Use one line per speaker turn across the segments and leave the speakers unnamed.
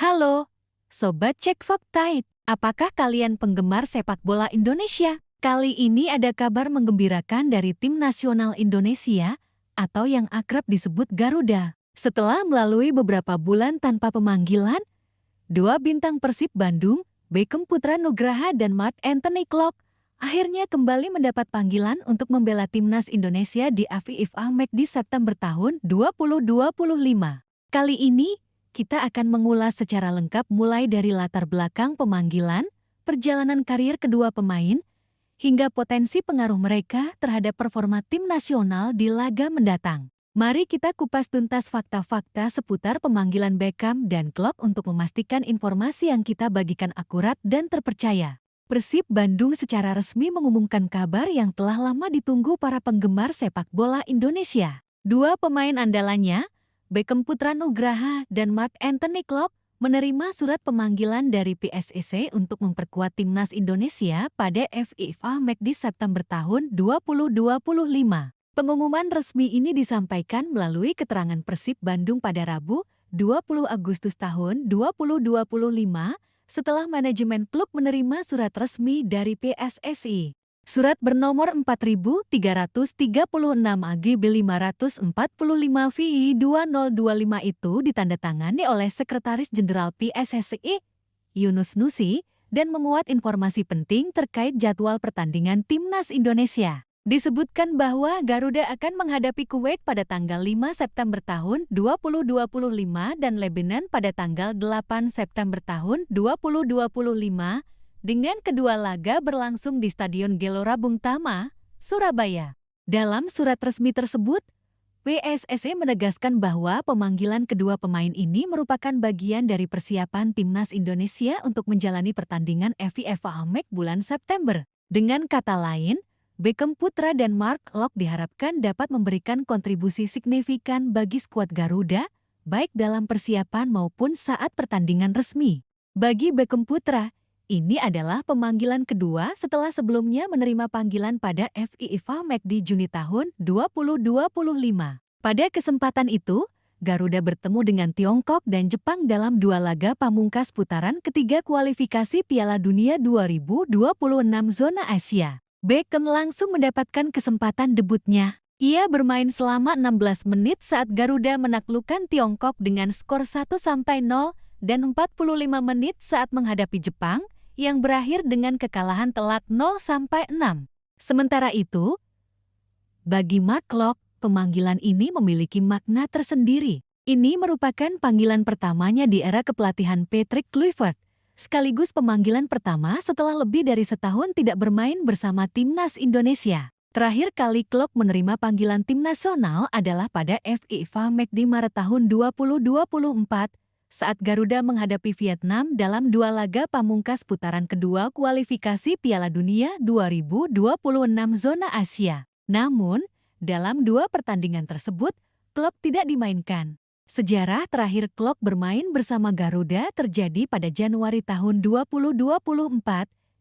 Halo, Sobat Cek Faktait. Apakah kalian penggemar sepak bola Indonesia? Kali ini ada kabar menggembirakan dari tim nasional Indonesia atau yang akrab disebut Garuda. Setelah melalui beberapa bulan tanpa pemanggilan, dua bintang Persib Bandung, Beckham Putra Nugraha dan Mark Anthony Klok, akhirnya kembali mendapat panggilan untuk membela timnas Indonesia di AFIFA Match di September tahun 2025. Kali ini, kita akan mengulas secara lengkap mulai dari latar belakang pemanggilan, perjalanan karir kedua pemain, hingga potensi pengaruh mereka terhadap performa tim nasional di laga mendatang. Mari kita kupas tuntas fakta-fakta seputar pemanggilan Beckham dan Klok untuk memastikan informasi yang kita bagikan akurat dan terpercaya. Persib Bandung secara resmi mengumumkan kabar yang telah lama ditunggu para penggemar sepak bola Indonesia. Dua pemain andalannya, Beckham Putra Nugraha dan Mark Anthony Klok, menerima surat pemanggilan dari PSSI untuk memperkuat timnas Indonesia pada AFIFA Match di September tahun 2025. Pengumuman resmi ini disampaikan melalui keterangan Persib Bandung pada Rabu, 20 Agustus tahun 2025, setelah manajemen klub menerima surat resmi dari PSSI. Surat bernomor 4336 AGB 545 VI 2025 itu ditandatangani oleh Sekretaris Jenderal PSSI, Yunus Nusi, dan memuat informasi penting terkait jadwal pertandingan timnas Indonesia. Disebutkan bahwa Garuda akan menghadapi Kuwait pada tanggal 5 September tahun 2025 dan Lebanon pada tanggal 8 September tahun 2025, dengan kedua laga berlangsung di Stadion Gelora Bung Tama, Surabaya. Dalam surat resmi tersebut, PSSI menegaskan bahwa pemanggilan kedua pemain ini merupakan bagian dari persiapan timnas Indonesia untuk menjalani pertandingan AFIFA Match bulan September. Dengan kata lain, Beckham Putra dan Mark Klok diharapkan dapat memberikan kontribusi signifikan bagi skuad Garuda, baik dalam persiapan maupun saat pertandingan resmi. Bagi Beckham Putra, ini adalah pemanggilan kedua setelah sebelumnya menerima panggilan pada AFIFA Match di Juni tahun 2025. Pada kesempatan itu, Garuda bertemu dengan Tiongkok dan Jepang dalam dua laga pamungkas putaran ketiga kualifikasi Piala Dunia 2026 zona Asia. Beckham langsung mendapatkan kesempatan debutnya. Ia bermain selama 16 menit saat Garuda menaklukkan Tiongkok dengan skor 1-0 dan 45 menit saat menghadapi Jepang, yang berakhir dengan kekalahan telak 0-6. Sementara itu, bagi Mark Klok, pemanggilan ini memiliki makna tersendiri. Ini merupakan panggilan pertamanya di era kepelatihan Patrick Kluivert, sekaligus pemanggilan pertama setelah lebih dari setahun tidak bermain bersama timnas Indonesia. Terakhir kali Klok menerima panggilan tim nasional adalah pada AFIFA Match di Maret tahun 2024, saat Garuda menghadapi Vietnam dalam dua laga pamungkas putaran kedua kualifikasi Piala Dunia 2026 zona Asia. Namun, dalam dua pertandingan tersebut, Klok tidak dimainkan. Sejarah terakhir Klok bermain bersama Garuda terjadi pada Januari tahun 2024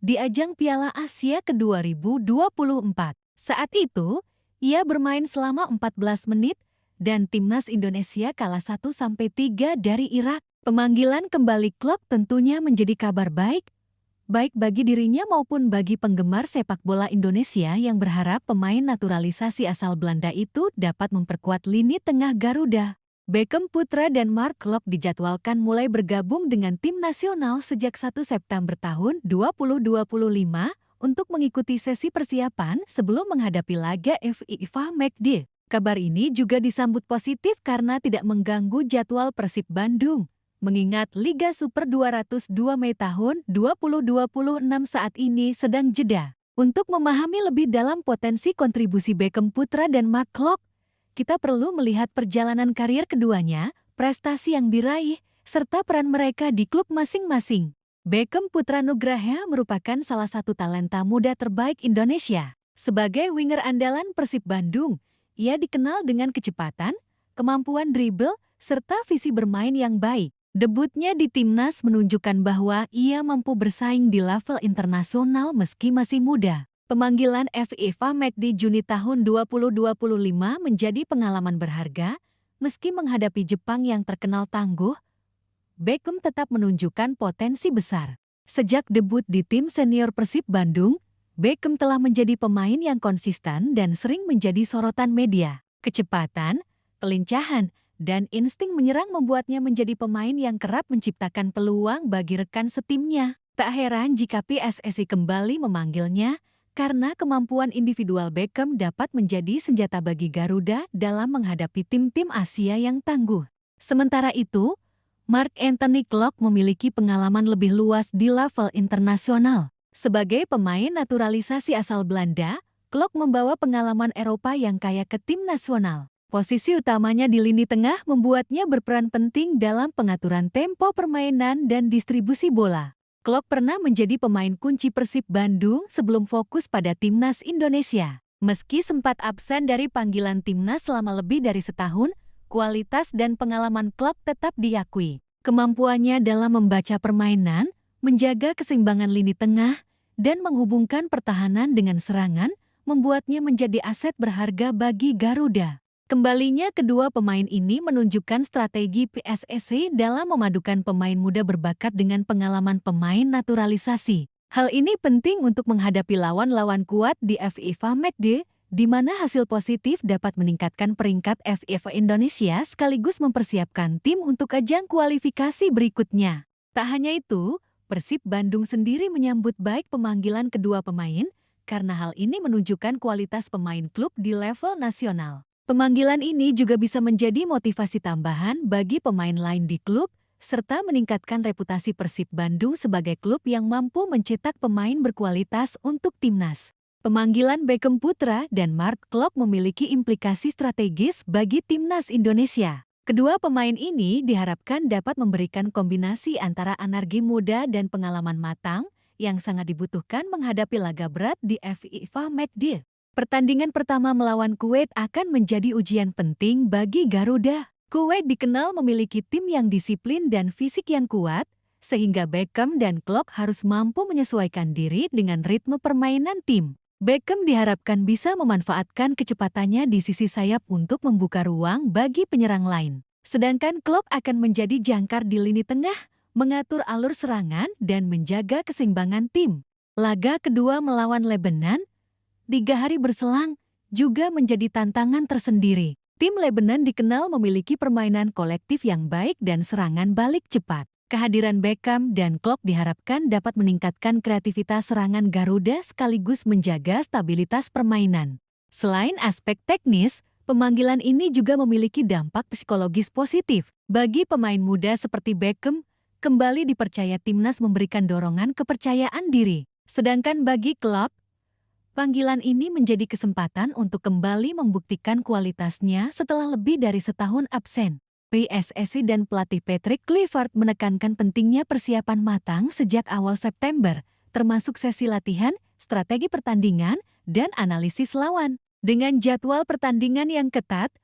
di ajang Piala Asia ke-2024. Saat itu, ia bermain selama 14 menit, dan timnas Indonesia kalah 1-3 dari Irak. Pemanggilan kembali Klok tentunya menjadi kabar baik bagi dirinya maupun bagi penggemar sepak bola Indonesia yang berharap pemain naturalisasi asal Belanda itu dapat memperkuat lini tengah Garuda. Beckham Putra dan Mark Klok dijadwalkan mulai bergabung dengan tim nasional sejak 1 September tahun 2025 untuk mengikuti sesi persiapan sebelum menghadapi laga AFIFA Match D. Kabar ini juga disambut positif karena tidak mengganggu jadwal Persib Bandung, mengingat Liga Super 202 Mei tahun 2026 saat ini sedang jeda. Untuk memahami lebih dalam potensi kontribusi Beckham Putra dan Mark Klok, kita perlu melihat perjalanan karir keduanya, prestasi yang diraih, serta peran mereka di klub masing-masing. Beckham Putra Nugraha merupakan salah satu talenta muda terbaik Indonesia. Sebagai winger andalan Persib Bandung, ia dikenal dengan kecepatan, kemampuan dribble, serta visi bermain yang baik. Debutnya di timnas menunjukkan bahwa ia mampu bersaing di level internasional meski masih muda. Pemanggilan AFIFA Match di Juni tahun 2025 menjadi pengalaman berharga, meski menghadapi Jepang yang terkenal tangguh. Beckham tetap menunjukkan potensi besar. Sejak debut di tim senior Persib Bandung, Beckham telah menjadi pemain yang konsisten dan sering menjadi sorotan media. Kecepatan, kelincahan, dan insting menyerang membuatnya menjadi pemain yang kerap menciptakan peluang bagi rekan setimnya. Tak heran jika PSSI kembali memanggilnya, karena kemampuan individual Beckham dapat menjadi senjata bagi Garuda dalam menghadapi tim-tim Asia yang tangguh. Sementara itu, Mark Anthony Klok memiliki pengalaman lebih luas di level internasional. Sebagai pemain naturalisasi asal Belanda, Klok membawa pengalaman Eropa yang kaya ke tim nasional. Posisi utamanya di lini tengah membuatnya berperan penting dalam pengaturan tempo permainan dan distribusi bola. Klok pernah menjadi pemain kunci Persib Bandung sebelum fokus pada timnas Indonesia. Meski sempat absen dari panggilan timnas selama lebih dari setahun, kualitas dan pengalaman Klok tetap diakui. Kemampuannya dalam membaca permainan, menjaga keseimbangan lini tengah, dan menghubungkan pertahanan dengan serangan, membuatnya menjadi aset berharga bagi Garuda. Kembalinya kedua pemain ini menunjukkan strategi PSSI dalam memadukan pemain muda berbakat dengan pengalaman pemain naturalisasi. Hal ini penting untuk menghadapi lawan-lawan kuat di FIFA Matchday, di mana hasil positif dapat meningkatkan peringkat FIFA Indonesia sekaligus mempersiapkan tim untuk ajang kualifikasi berikutnya. Tak hanya itu, Persib Bandung sendiri menyambut baik pemanggilan kedua pemain, karena hal ini menunjukkan kualitas pemain klub di level nasional. Pemanggilan ini juga bisa menjadi motivasi tambahan bagi pemain lain di klub, serta meningkatkan reputasi Persib Bandung sebagai klub yang mampu mencetak pemain berkualitas untuk timnas. Pemanggilan Beckham Putra dan Mark Klok memiliki implikasi strategis bagi timnas Indonesia. Kedua pemain ini diharapkan dapat memberikan kombinasi antara energi muda dan pengalaman matang yang sangat dibutuhkan menghadapi laga berat di FIFA Matchday. Pertandingan pertama melawan Kuwait akan menjadi ujian penting bagi Garuda. Kuwait dikenal memiliki tim yang disiplin dan fisik yang kuat, sehingga Beckham dan Klok harus mampu menyesuaikan diri dengan ritme permainan tim. Beckham diharapkan bisa memanfaatkan kecepatannya di sisi sayap untuk membuka ruang bagi penyerang lain. Sedangkan Klok akan menjadi jangkar di lini tengah, mengatur alur serangan dan menjaga keseimbangan tim. Laga kedua melawan Lebanon 3 hari berselang, juga menjadi tantangan tersendiri. Tim Lebanon dikenal memiliki permainan kolektif yang baik dan serangan balik cepat. Kehadiran Beckham dan Klok diharapkan dapat meningkatkan kreativitas serangan Garuda sekaligus menjaga stabilitas permainan. Selain aspek teknis, pemanggilan ini juga memiliki dampak psikologis positif. Bagi pemain muda seperti Beckham, kembali dipercaya timnas memberikan dorongan kepercayaan diri. Sedangkan bagi Klok, panggilan ini menjadi kesempatan untuk kembali membuktikan kualitasnya setelah lebih dari setahun absen. PSSI dan pelatih Patrick Kluivert menekankan pentingnya persiapan matang sejak awal September, termasuk sesi latihan, strategi pertandingan, dan analisis lawan. Dengan jadwal pertandingan yang ketat,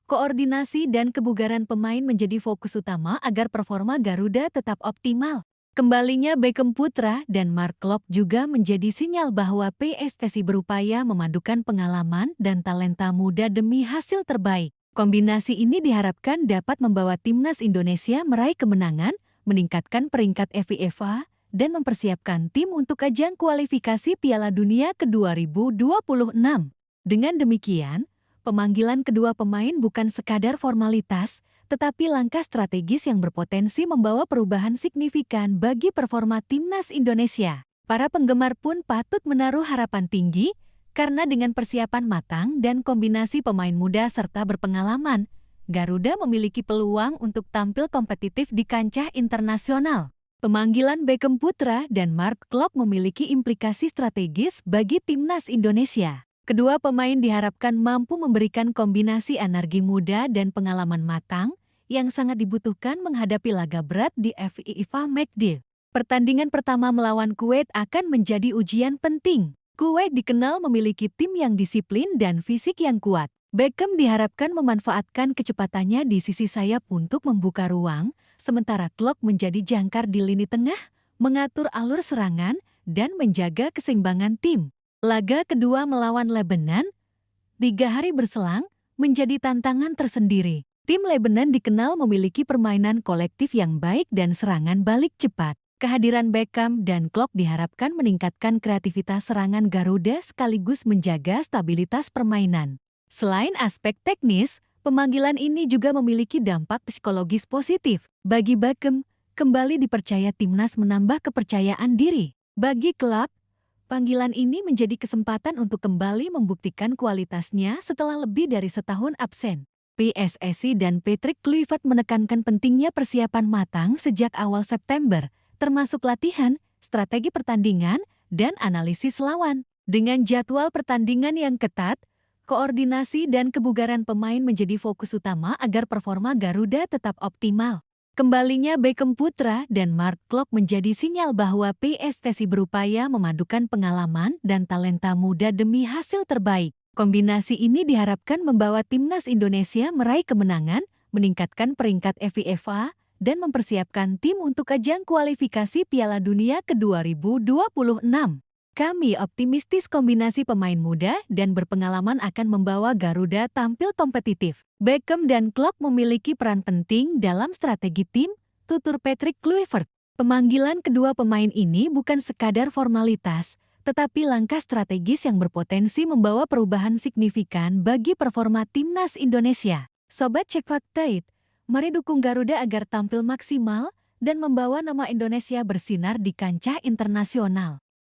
koordinasi dan kebugaran pemain menjadi fokus utama agar performa Garuda tetap optimal. Kembalinya Beckham Putra dan Mark Klok juga menjadi sinyal bahwa PSSI berupaya memadukan pengalaman dan talenta muda demi hasil terbaik. Kombinasi ini diharapkan dapat membawa timnas Indonesia meraih kemenangan, meningkatkan peringkat FIFA, dan mempersiapkan tim untuk ajang kualifikasi Piala Dunia ke-2026. Dengan demikian, pemanggilan kedua pemain bukan sekadar formalitas, tetapi langkah strategis yang berpotensi membawa perubahan signifikan bagi performa timnas Indonesia. Para penggemar pun patut menaruh harapan tinggi, karena dengan persiapan matang dan kombinasi pemain muda serta berpengalaman, Garuda memiliki peluang untuk tampil kompetitif di kancah internasional. Pemanggilan Beckham Putra dan Mark Klok memiliki implikasi strategis bagi timnas Indonesia. Kedua pemain diharapkan mampu memberikan kombinasi energi muda dan pengalaman matang yang sangat dibutuhkan menghadapi laga berat di FIFA Matchday. Pertandingan pertama melawan Kuwait akan menjadi ujian penting. Kuwait dikenal memiliki tim yang disiplin dan fisik yang kuat. Beckham diharapkan memanfaatkan kecepatannya di sisi sayap untuk membuka ruang, sementara Klok menjadi jangkar di lini tengah, mengatur alur serangan, dan menjaga keseimbangan tim. Laga kedua melawan Lebanon 3 hari berselang menjadi tantangan tersendiri. Tim Lebanon dikenal memiliki permainan kolektif yang baik dan serangan balik cepat. Kehadiran Beckham dan Klopp diharapkan meningkatkan kreativitas serangan Garuda sekaligus menjaga stabilitas permainan. Selain aspek teknis, pemanggilan ini juga memiliki dampak psikologis positif. Bagi Beckham, kembali dipercaya timnas menambah kepercayaan diri. Bagi klub, panggilan ini menjadi kesempatan untuk kembali membuktikan kualitasnya setelah lebih dari setahun absen. PSSI dan Patrick Kluivert menekankan pentingnya persiapan matang sejak awal September, termasuk latihan, strategi pertandingan, dan analisis lawan. Dengan jadwal pertandingan yang ketat, koordinasi dan kebugaran pemain menjadi fokus utama agar performa Garuda tetap optimal. Kembalinya Beckham Putra dan Mark Klok menjadi sinyal bahwa PSSI berupaya memadukan pengalaman dan talenta muda demi hasil terbaik. Kombinasi ini diharapkan membawa timnas Indonesia meraih kemenangan, meningkatkan peringkat FIFA, dan mempersiapkan tim untuk ajang kualifikasi Piala Dunia ke-2026. Kami optimistis kombinasi pemain muda dan berpengalaman akan membawa Garuda tampil kompetitif. Beckham dan Klok memiliki peran penting dalam strategi tim, tutur Patrick Kluivert. Pemanggilan kedua pemain ini bukan sekadar formalitas, tetapi langkah strategis yang berpotensi membawa perubahan signifikan bagi performa timnas Indonesia. Sobat Cek Fakta, mari dukung Garuda agar tampil maksimal dan membawa nama Indonesia bersinar di kancah internasional.